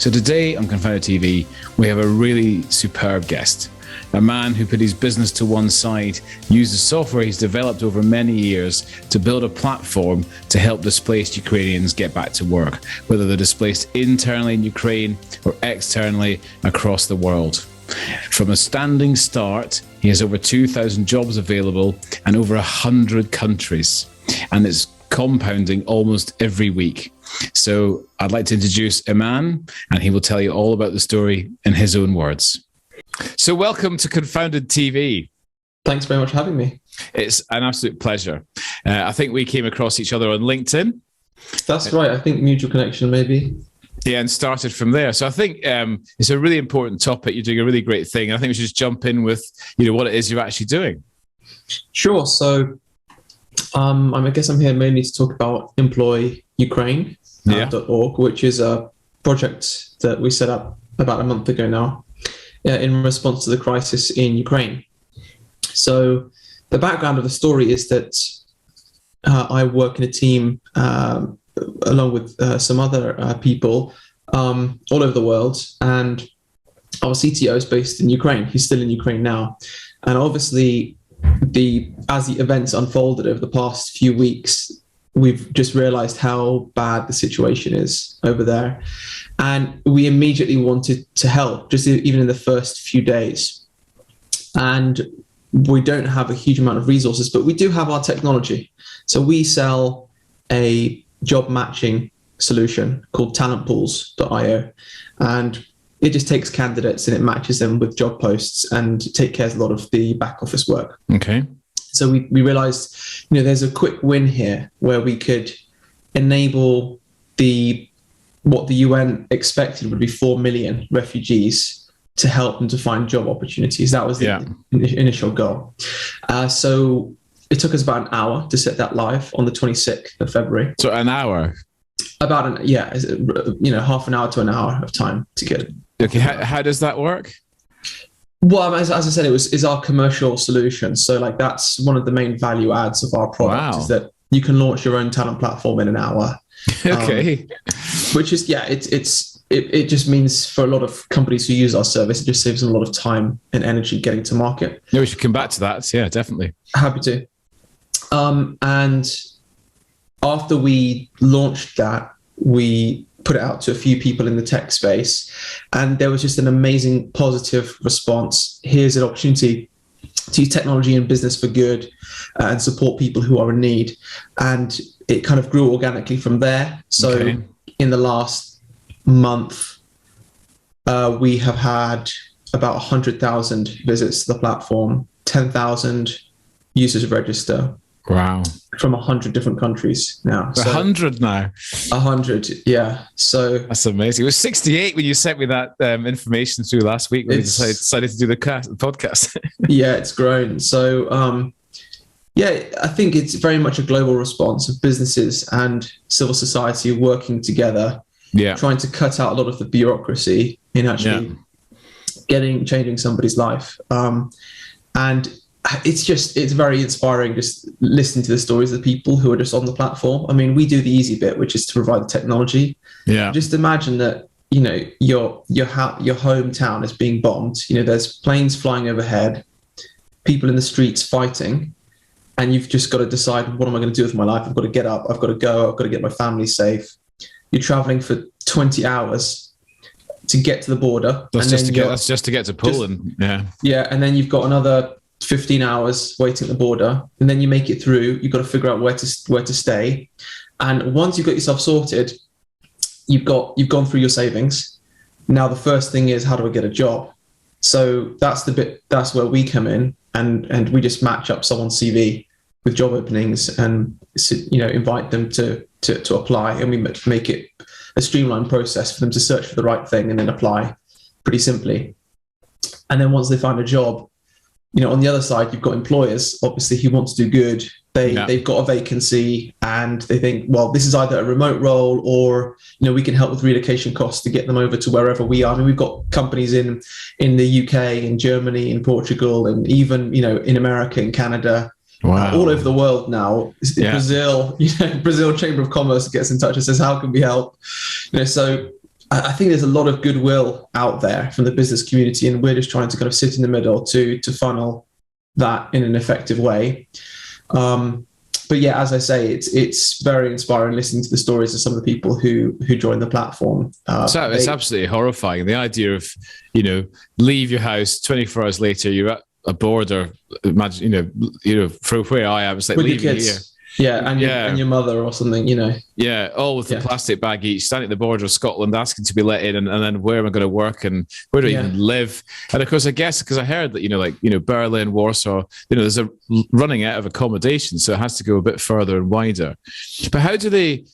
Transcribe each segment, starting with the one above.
So today on Confounded TV, we have a really superb guest. A man who put his business to one side, used the software he's developed over many years to build a platform to help displaced Ukrainians get back to work, whether they're displaced internally in Ukraine or externally across the world. From a standing start, he has over 2,000 jobs available and over 100 countries, and it's compounding almost every week. So I'd like to introduce Iman, and he will tell you all about the story in his own words. So welcome to Confounded TV. Thanks very much for having me. It's an absolute pleasure. I think we came across each other on LinkedIn. That's right. I think mutual connection, maybe. Yeah, and started from there. So I think it's a really important topic. You're doing a really great thing. I think we should just jump in with, what it is you're actually doing. Sure. So I guess I'm here mainly to talk about employyukraine.org, which is a project that we set up about a month ago now in response to the crisis in Ukraine. So the background of the story is that I work in a team along with some other people all over the world, and our CTO is based in Ukraine. He's still in Ukraine now, and obviously as the events unfolded over the past few weeks, we've just realized how bad the situation is over there, and we immediately wanted to help, just even in the first few days. And we don't have a huge amount of resources, but we do have our technology. So we sell a job matching solution called TalentPools.io, and it just takes candidates and it matches them with job posts and take care of a lot of the back office work. Okay. So we realized, there's a quick win here where we could enable what the UN expected would be 4 million refugees to help them to find job opportunities. That was the initial goal. So it took us about an hour to set that live on the 26th of February. So an hour? About half an hour to an hour of time to get it. Okay, how does that work? Well, as I said, it's our commercial solution. So that's one of the main value adds of our product. Wow. Is that you can launch your own talent platform in an hour. Okay. Which is, it just means for a lot of companies who use our service, it just saves them a lot of time and energy getting to market. Yeah, we should come back to that. Yeah, definitely. Happy to. And after we launched that, we put it out to a few people in the tech space, and there was just an amazing positive response. Here's an opportunity to use technology in business for good and support people who are in need. And it kind of grew organically from there. So in the last month, we have had about 100,000 visits to the platform, 10,000 users register. Wow. From 100 different countries now. 100 now? 100, yeah. So that's amazing. It was 68 when you sent me that information through last week when we decided to do the podcast. Yeah, it's grown. So, I think it's very much a global response of businesses and civil society working together, trying to cut out a lot of the bureaucracy in actually changing somebody's life. And it's very inspiring just listening to the stories of the people who are just on the platform. I mean, we do the easy bit, which is to provide the technology. Yeah. Just imagine that, your hometown is being bombed. There's planes flying overhead, people in the streets fighting, and you've just got to decide, what am I going to do with my life? I've got to get up. I've got to go. I've got to get my family safe. You're traveling for 20 hours to get to the border. That's just to get to Poland. Yeah. And then you've got another 15 hours waiting at the border, and then you make it through. You've got to figure out where to stay, and once you've got yourself sorted, you've gone through your savings. Now the first thing is, how do I get a job? So that's where we come in, and we just match up someone's CV with job openings and invite them to apply, and we make it a streamlined process for them to search for the right thing and then apply pretty simply. And then once they find a job, on the other side, you've got employers, obviously, who want to do good. They've got a vacancy and they think, well, this is either a remote role or, we can help with relocation costs to get them over to wherever we are. I mean, we've got companies in the UK, in Germany, in Portugal, and even, in America, in Canada, all over the world now. Brazil, Brazil Chamber of Commerce gets in touch and says, how can we help? So I think there's a lot of goodwill out there from the business community, and we're just trying to kind of sit in the middle to funnel that in an effective way. But yeah, as I say, it's very inspiring listening to the stories of some of the people who join the platform. So it's absolutely horrifying. The idea of, leave your house, 24 hours later, you're at a border. Imagine, from where I am, it's like with leaving your kids. here. Yeah, and your mother or something, Yeah, all with a plastic bag each, standing at the border of Scotland, asking to be let in, and then where am I going to work and where do I even live? And of course, I guess because I heard that Berlin, Warsaw, there's a running out of accommodation, so it has to go a bit further and wider. But how do they?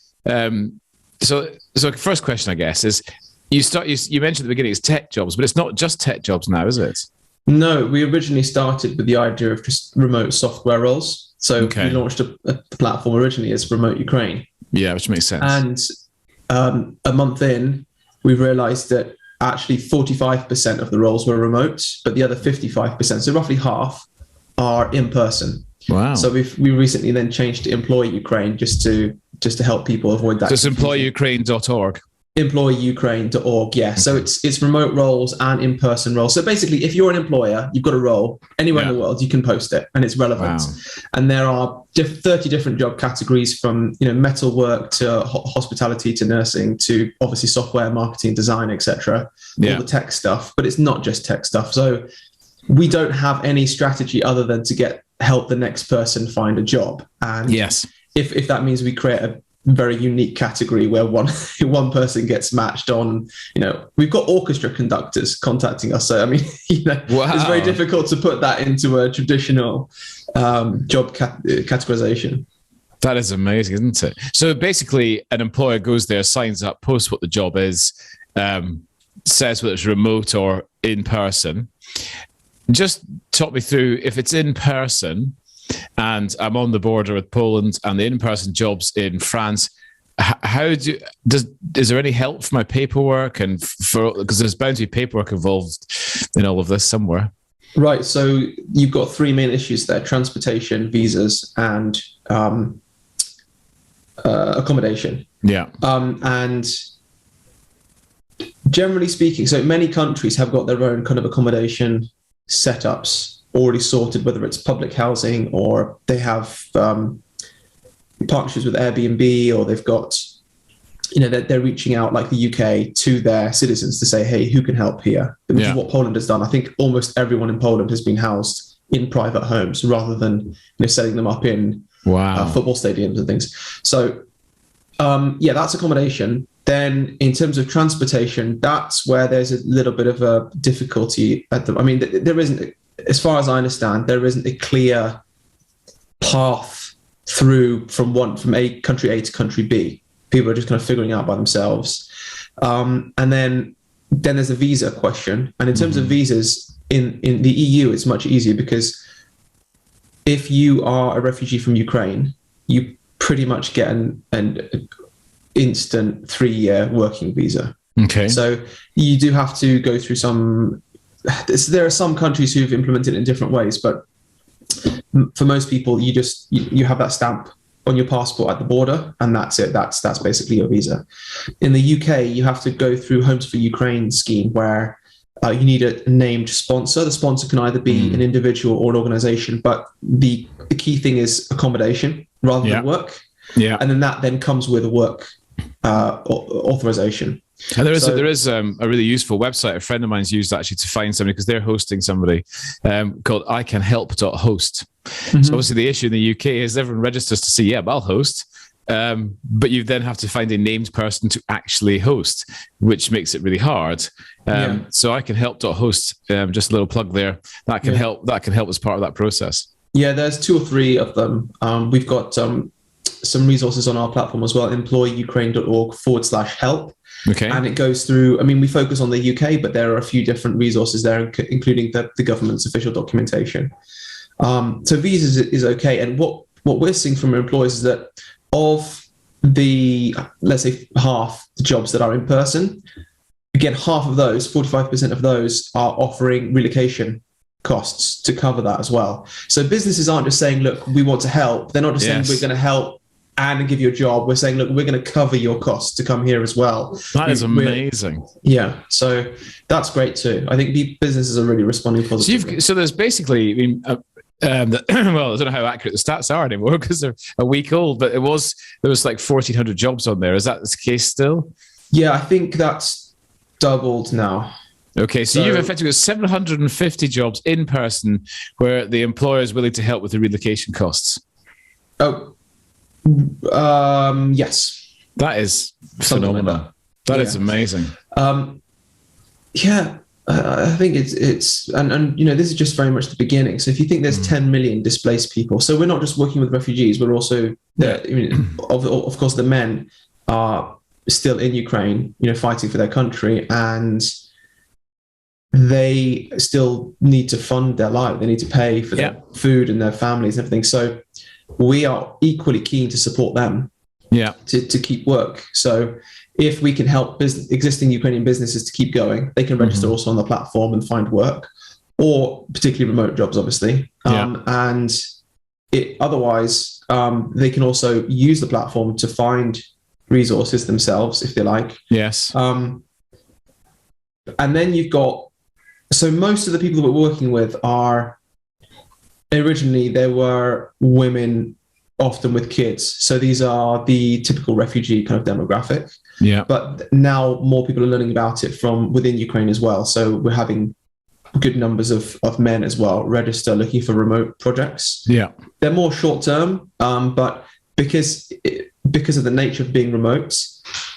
So first question, I guess, is you mentioned at the beginning it's tech jobs, but it's not just tech jobs now, is it? No, we originally started with the idea of just remote software roles. So we launched a platform originally as Remote Ukraine. Yeah, which makes sense. And a month in, we realized that actually 45% of the roles were remote, but the other 55%, so roughly half, are in person. Wow. So we recently then changed to Employ Ukraine just to help people avoid that. Just employukraine.org. employukraine.org. Yeah. So it's remote roles and in-person roles. So basically, if you're an employer, you've got a role anywhere in the world, you can post it and it's relevant. Wow. And there are 30 different job categories, from metal work to hospitality to nursing to obviously software, marketing, design, etc. All the tech stuff, but it's not just tech stuff. So we don't have any strategy other than to help the next person find a job. And if that means we create a very unique category where one person gets matched on, we've got orchestra conductors contacting us. So, I mean, it's very difficult to put that into a traditional job categorization. That is amazing, isn't it? So basically an employer goes there, signs up, posts what the job is, says whether it's remote or in person. Just talk me through, if it's in person, and I'm on the border with Poland and the in-person jobs in France, is there any help for my paperwork because there's bound to be paperwork involved in all of this somewhere? Right. So you've got three main issues there: transportation, visas, and accommodation. Yeah. And generally speaking, so many countries have got their own kind of accommodation setups already sorted, whether it's public housing or they have partnerships with Airbnb, or they've got, they're reaching out, like the UK, to their citizens to say, hey, who can help here? Which is what Poland has done. I think almost everyone in Poland has been housed in private homes rather than setting them up in football stadiums and things. So that's accommodation. Then in terms of transportation, that's where there's a little bit of a difficulty there isn't, as far as I understand, there isn't a clear path through from a country A to country B. People are just kind of figuring out by themselves. And then there's a visa question. And in terms of visas in the EU, it's much easier, because if you are a refugee from Ukraine, you pretty much get an instant 3-year working visa. Okay. So you do have to go through there are some countries who've implemented it in different ways, but for most people, you have that stamp on your passport at the border, and that's it. That's basically your visa. In the UK, you have to go through Homes for Ukraine scheme, where you need a named sponsor. The sponsor can either be an individual or an organization, but the key thing is accommodation rather than work. Yeah, and then that comes with a work authorization. And there is a really useful website a friend of mine's used actually to find somebody, because they're hosting somebody called icanhelp.host. Mm-hmm. So obviously the issue in the UK is everyone registers to say, I'll host. But you then have to find a named person to actually host, which makes it really hard. So icanhelp.host, just a little plug there. That can help. That can help as part of that process. Yeah, there's 2 or 3 of them. We've got some resources on our platform as well, employukraine.org/help. Okay. And it goes through, we focus on the UK, but there are a few different resources there, including the government's official documentation. So visas is okay. And what we're seeing from employers is that of the, let's say, half the jobs that are in person, again, half of those, 45% of those, are offering relocation costs to cover that as well. So businesses aren't just saying, look, we want to help. They're not just saying we're going to help and give you a job. We're saying, look, we're going to cover your costs to come here as well. That is amazing. Yeah, so that's great too. I think businesses are really responding positively. So there's basically, I mean, well, I don't know how accurate the stats are anymore because they're a week old, but there was like 1,400 jobs on there. Is that the case still? Yeah, I think that's doubled now. Okay, so you've effectively got 750 jobs in person where the employer is willing to help with the relocation costs. Oh, yes. That is phenomenal. Like that is amazing. I think it's and this is just very much the beginning. So if you think there's 10 million displaced people, so we're not just working with refugees, we're also of course the men are still in Ukraine, fighting for their country, and they still need to fund their life. They need to pay for their food and their families and everything. So we are equally keen to support them to keep work. So if we can help existing Ukrainian businesses to keep going, they can register also on the platform and find work, or particularly remote jobs, obviously. And otherwise, they can also use the platform to find resources themselves, if they like. Yes. And then you've got, so most of the people that we're working with are, originally they were women, often with kids. So these are the typical refugee kind of demographic. Yeah. But now more people are learning about it from within Ukraine as well. So we're having good numbers of men as well register looking for remote projects. Yeah. They're more short term, but because of the nature of being remote,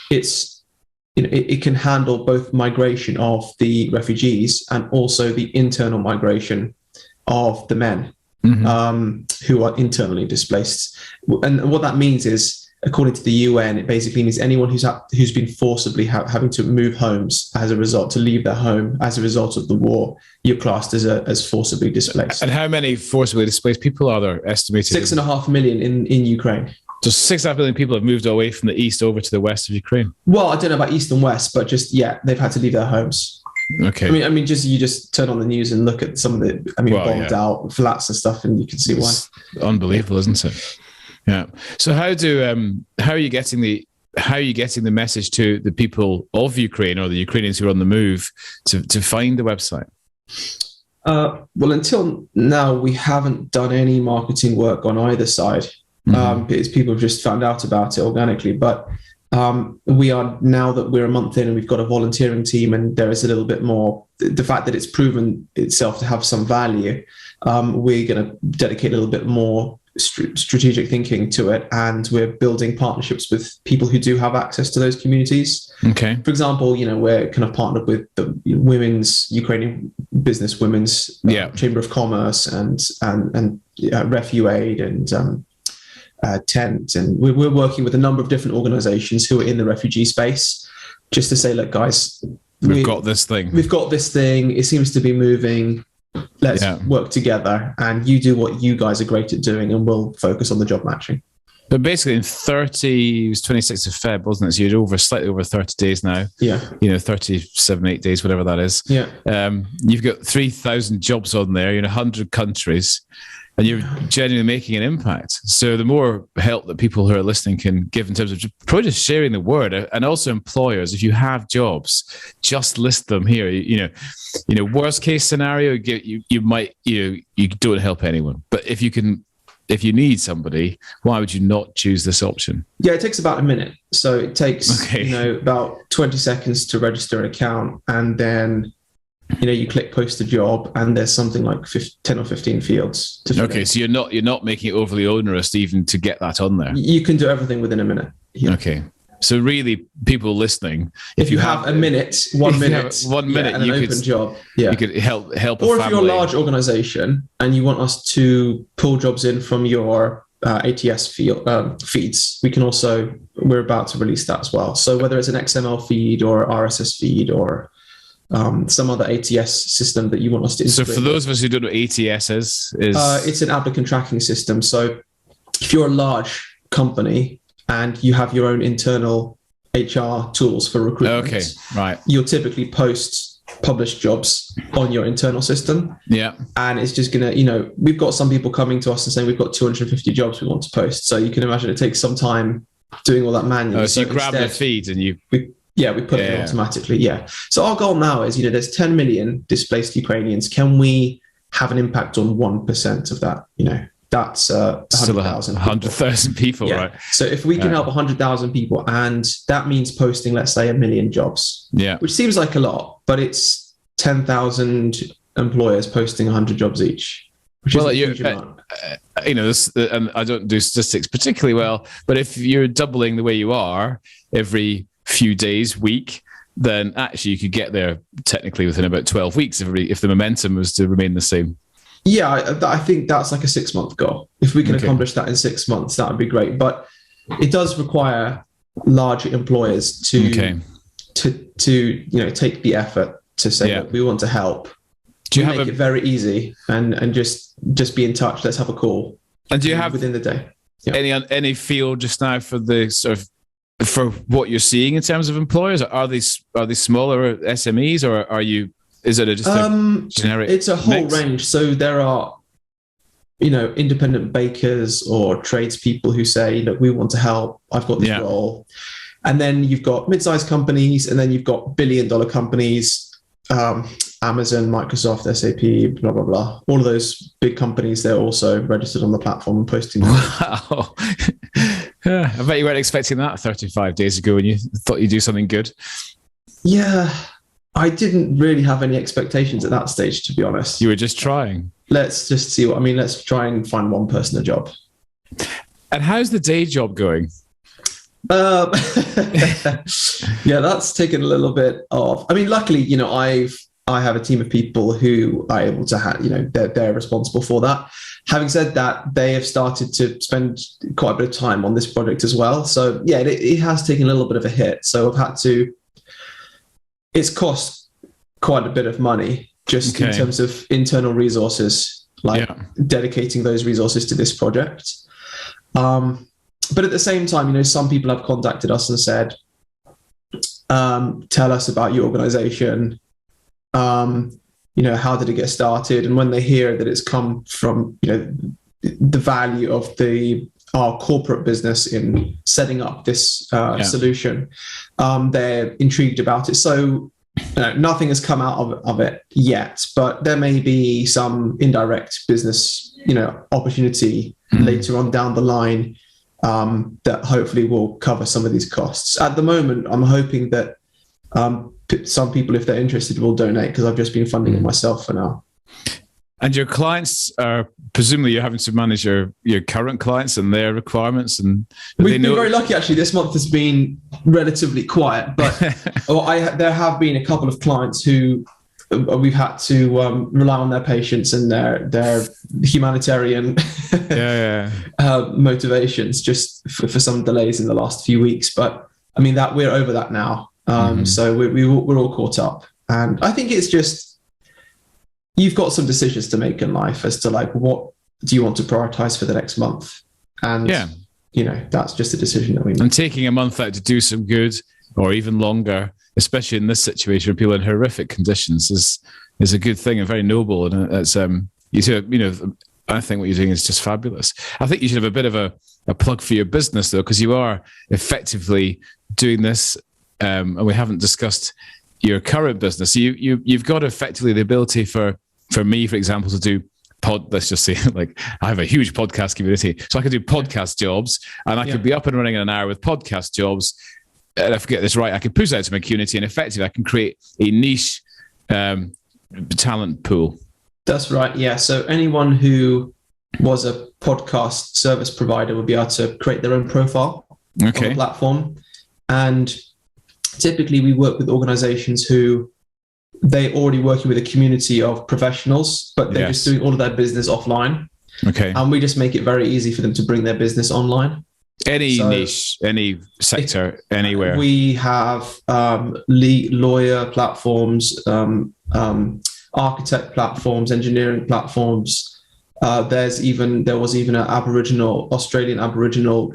it can handle both migration of the refugees and also the internal migration of the men who are internally displaced. And what that means is, according to the UN, it basically means anyone who's been forcibly having to move homes as a result, to leave their home as a result of the war, you're classed as forcibly displaced. And how many forcibly displaced people are there estimated? 6.5 million in Ukraine. So 6.5 million people have moved away from the east over to the west of Ukraine. Well, I don't know about east and west, but just, they've had to leave their homes. Okay. I mean, you just turn on the news and look at some of the, bombed out flats and stuff, and you can see why. Unbelievable, isn't it? Yeah. So how are you getting the message to the people of Ukraine, or the Ukrainians who are on the move, to find the website? Well, until now, we haven't done any marketing work on either side. Because people have just found out about it organically. But we are, now that we're a month in and we've got a volunteering team, and there is a little bit more, the fact that it's proven itself to have some value, we're going to dedicate a little bit more strategic thinking to it, and we're building partnerships with people who do have access to those communities. Okay. For example, we're kind of partnered with the Ukrainian business women's Chamber of Commerce and RefuAid and Tent, and we're working with a number of different organizations who are in the refugee space, just to say, look, guys, we've got this thing. It seems to be moving. Let's work together, and you do what you guys are great at doing, and we'll focus on the job matching. But basically, it was 26th of Feb, wasn't it? So you're slightly over 30 days now. Yeah. 37, 8 days, whatever that is. Yeah. You've got 3,000 jobs on there. You're in 100 countries. And you're genuinely making an impact. So the more help that people who are listening can give in terms of probably just sharing the word, and also employers, if you have jobs, just list them here. Worst case scenario, you don't help anyone. But if you need somebody, why would you not choose this option? Yeah, it takes about a minute. So it takes about 20 seconds to register an account, and then you click post a job, and there's something like 10 or 15 fields to fill in. So you're not making it overly onerous even to get that on there. You can do everything within a minute. Yeah. Okay. So really, people listening, if you have a minute, 1 minute, and an open job, you could help. Or if you're a large organization and you want us to pull jobs in from your ATS feeds, we're about to release that as well. So whether it's an XML feed or RSS feed or some other ATS system that you want us to integrate. So for those of us who don't know what ATS is it's an applicant tracking system. So if you're a large company and you have your own internal HR tools for recruitment, you'll typically post publish jobs on your internal system. Yeah. And it's just going to, we've got some people coming to us and saying we've got 250 jobs we want to post. So you can imagine it takes some time doing all that manually. So you grab the feeds and we put it in automatically. Yeah. So our goal now is, there's 10 million displaced Ukrainians. Can we have an impact on 1% of that? That's 100,000 people, right? So if we can help 100,000 people, and that means posting, let's say, 1 million jobs, which seems like a lot, but it's 10,000 employers posting 100 jobs each, which is a huge amount. And I don't do statistics particularly well, but if you're doubling the way you are every few days, week, then actually you could get there technically within about 12 weeks if the momentum was to remain the same. Yeah, I think that's like a 6-month goal. If we can accomplish that in 6 months, that would be great. But it does require large employers to take the effort to say that we want to help. Do you make it very easy and just be in touch? Let's have a call. And do you have within the day any feel just now for the sort of for what you're seeing in terms of employers? Are they smaller SMEs, or are you? Is it just a generic? It's a whole mix? range. So there are, independent bakers or tradespeople who say, look, we want to help. I've got this role. And then you've got mid-sized companies, and then you've got billion-dollar companies, Amazon, Microsoft, SAP, blah, blah, blah. All of those big companies, they're also registered on the platform and posting. Wow. I bet you weren't expecting that 35 days ago when you thought you'd do something good. Yeah. I didn't really have any expectations at that stage, to be honest. You were just trying. Let's just see let's try and find one person a job. And how's the day job going? That's taken a little bit of, luckily, I have a team of people who are able to have, they're responsible for that. Having said that, they have started to spend quite a bit of time on this project as well. So it has taken a little bit of a hit. So I've had to, it's cost quite a bit of money just in terms of internal resources, dedicating those resources to this project. But at the same time, some people have contacted us and said, tell us about your organization. How did it get started? And when they hear that it's come from, the value of our corporate business in setting up this solution, they're intrigued about it. So nothing has come out of it yet, but there may be some indirect business, opportunity later on down the line that hopefully will cover some of these costs. At the moment, I'm hoping that some people, if they're interested, will donate, because I've just been funding it myself for now. And your clients are, presumably you're having to manage your current clients and their requirements. And we've been very lucky, actually. This month has been relatively quiet, but there have been a couple of clients who we've had to rely on their patience and their humanitarian motivations just for some delays in the last few weeks. But that we're over that now. So we're all caught up. And I think it's just, you've got some decisions to make in life as to what do you want to prioritize for the next month? And, that's just a decision that we make. And taking a month out to do some good, or even longer, especially in this situation where people are in horrific conditions, is a good thing and very noble. And it's, I think what you're doing is just fabulous. I think you should have a bit of a plug for your business, though, because you are effectively doing this. And we haven't discussed your current business. So you've got effectively the ability for me, for example, to do let's just say, I have a huge podcast community, so I could do podcast jobs, and I could be up and running in an hour with podcast jobs. And if I get this right, I can push out to my community, and effectively I can create a niche talent pool. That's right. Yeah. So anyone who was a podcast service provider would be able to create their own profile on the platform. And typically we work with organizations who they're already working with a community of professionals, but they're just doing all of their business offline. Okay. And we just make it very easy for them to bring their business online. Any niche, any sector, anywhere. We have lawyer platforms, architect platforms, engineering platforms. There was even an Australian Aboriginal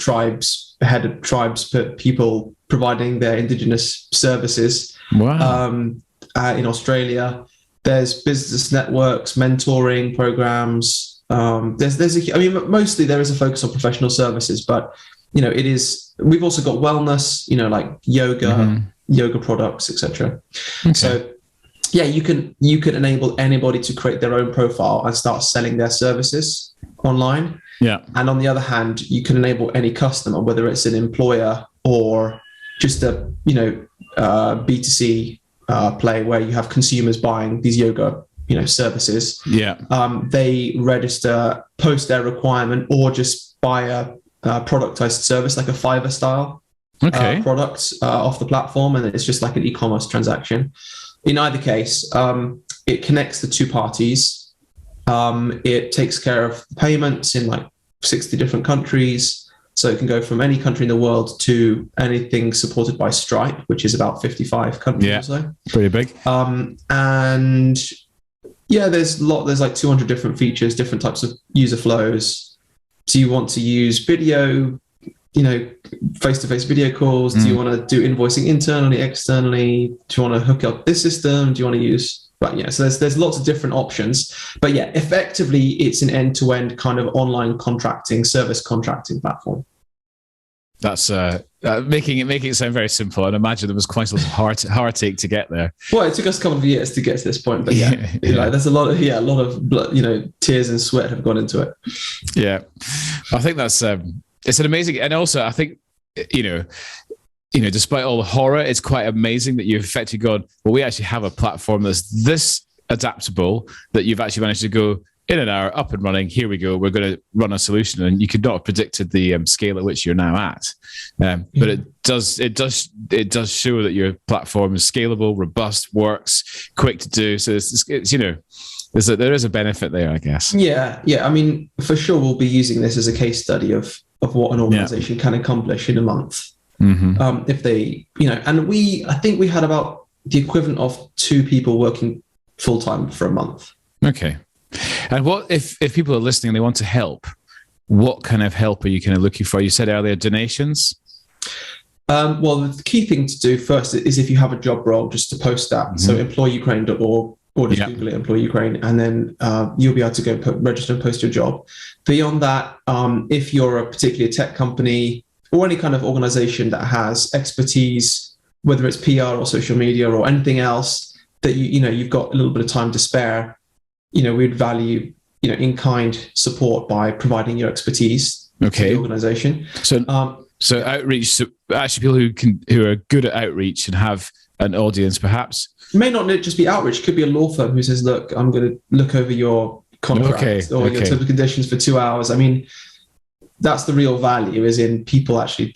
head of tribes people providing their indigenous services. Wow. in Australia. There's business networks, mentoring programs. Mostly there is a focus on professional services, but we've also got wellness, like yoga products, etc. Okay. So yeah, you can enable anybody to create their own profile and start selling their services online. Yeah. And on the other hand, you can enable any customer, whether it's an employer or just a B2C play where you have consumers buying these yoga services. Yeah. They register, post their requirement, or just buy a productized service like a Fiverr style product off the platform, and it's just like an e-commerce transaction. In either case, it connects the two parties. It takes care of payments in like 60 different countries. So it can go from any country in the world to anything supported by Stripe, which is about 55 countries or so. Pretty big. And yeah, there's like 200 different features, different types of user flows. Do you want to use video, face-to-face video calls? Do you want to do invoicing internally, externally? Do you want to hook up this system? Do you want to use... Right, yeah, so there's lots of different options. But yeah, effectively, it's an end-to-end kind of online service contracting platform. That's making it sound very simple. I'd imagine there was quite a lot of heartache to get there. Well, it took us a couple of years to get to this point, but there's a lot of blood, tears and sweat have gone into it. Yeah, I think that's it's an amazing, and also I think despite all the horror, it's quite amazing that you've effectively gone, well, we actually have a platform that's this adaptable that you've actually managed to go in an hour, up and running. Here we go. We're going to run a solution, and you could not have predicted the scale at which you're now at. But it does show that your platform is scalable, robust, works, quick to do. So there is a benefit there, I guess. Yeah. I mean, for sure, we'll be using this as a case study of what an organization can accomplish in a month. Mm-hmm. If they, and I think we had about the equivalent of 2 people working full time for a month. Okay. And what if people are listening and they want to help? What kind of help are you kind of looking for? You said earlier donations. Well, the key thing to do first is if you have a job role, just to post that. Mm-hmm. So employukraine.org, or just Google it, Employ Ukraine, and then you'll be able to go register and post your job. Beyond that, if you're a particular tech company or any kind of organization that has expertise, whether it's PR or social media or anything else that you've got a little bit of time to spare, we'd value in-kind support by providing your expertise to the organization. So outreach, so actually people who are good at outreach and have an audience, perhaps. It may not just be outreach. It could be a law firm who says, "Look, I'm going to look over your contract or your terms and conditions for 2 hours." I mean, that's the real value, is in people actually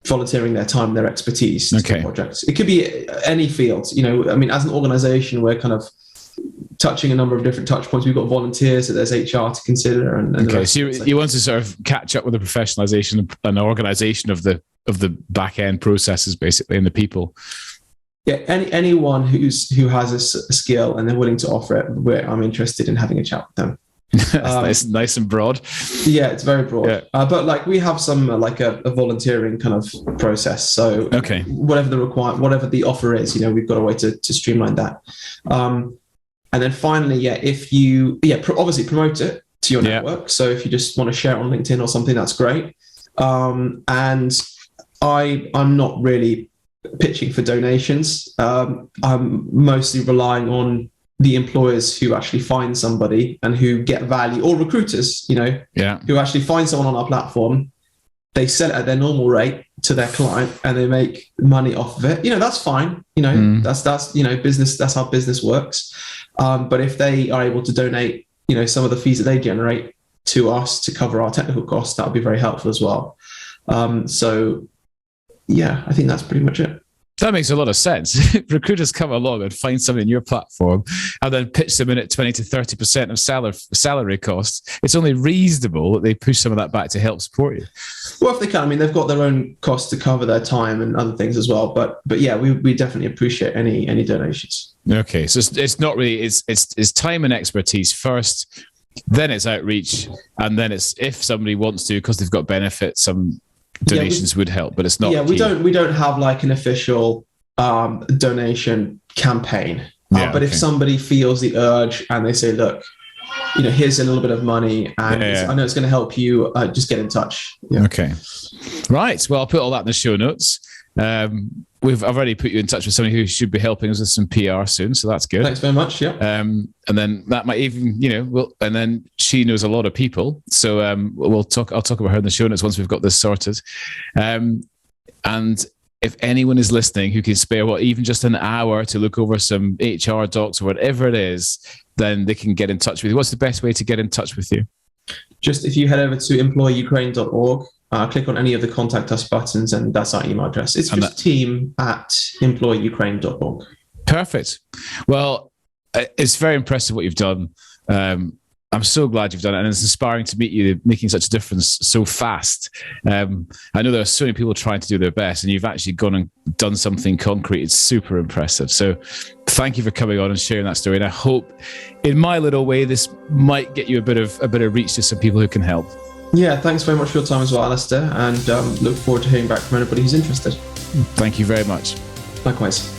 volunteering their time, their expertise to the projects. It could be any field. As an organization, we're kind of touching a number of different touch points. We've got volunteers, so there's HR to consider. And so you want to sort of catch up with the professionalization and organization of the back end processes, basically, and the people. Yeah, anyone who has a skill and they're willing to offer it, I'm interested in having a chat with them. That's nice and broad. Yeah, it's very broad. Yeah. But we have some like a volunteering kind of process. So whatever the offer is, we've got a way to streamline that. And then finally, if you obviously promote it to your network. So if you just want to share it on LinkedIn or something, that's great. And I'm not really pitching for donations. I'm mostly relying on the employers who actually find somebody and who get value, or recruiters, who actually find someone on our platform. They sell it at their normal rate to their client and they make money off of it. That's fine. That's business. That's how business works. But if they are able to donate, some of the fees that they generate to us to cover our technical costs, that would be very helpful as well. I think that's pretty much it. That makes a lot of sense. Recruiters come along and find somebody in your platform and then pitch them in at 20 to 30% of salary costs. It's only reasonable that they push some of that back to help support you. Well, if they can, they've got their own costs to cover their time and other things as well. But yeah, we definitely appreciate any donations. Okay, so it's not really, it's time and expertise first, then it's outreach, and then it's if somebody wants to, because they've got benefits, some donations would help, but it's not. Yeah, we don't have like an official donation campaign. Yeah, but if somebody feels the urge and they say, look, here's a little bit of money, and I know it's going to help you, just get in touch. Yeah. Okay. Right. Well, I'll put all that in the show notes. I've already put you in touch with somebody who should be helping us with some PR soon, so that's good. Thanks very much. Yeah. And then that might even, and then she knows a lot of people, so I'll talk about her in the show notes once we've got this sorted. And if anyone is listening who can spare even just an hour to look over some HR docs or whatever it is, then they can get in touch with you. What's the best way to get in touch with you? Just if you head over to employukraine.org, click on any of the contact us buttons, and that's our email address. It's just team@employukraine.org. Perfect. Well, it's very impressive what you've done. I'm so glad you've done it, and it's inspiring to meet you making such a difference so fast. I know there are so many people trying to do their best, and you've actually gone and done something concrete. It's super impressive. So thank you for coming on and sharing that story. And I hope in my little way, this might get you a bit of reach to some people who can help. Yeah, thanks very much for your time as well, Alistair, and look forward to hearing back from anybody who's interested. Thank you very much. Likewise.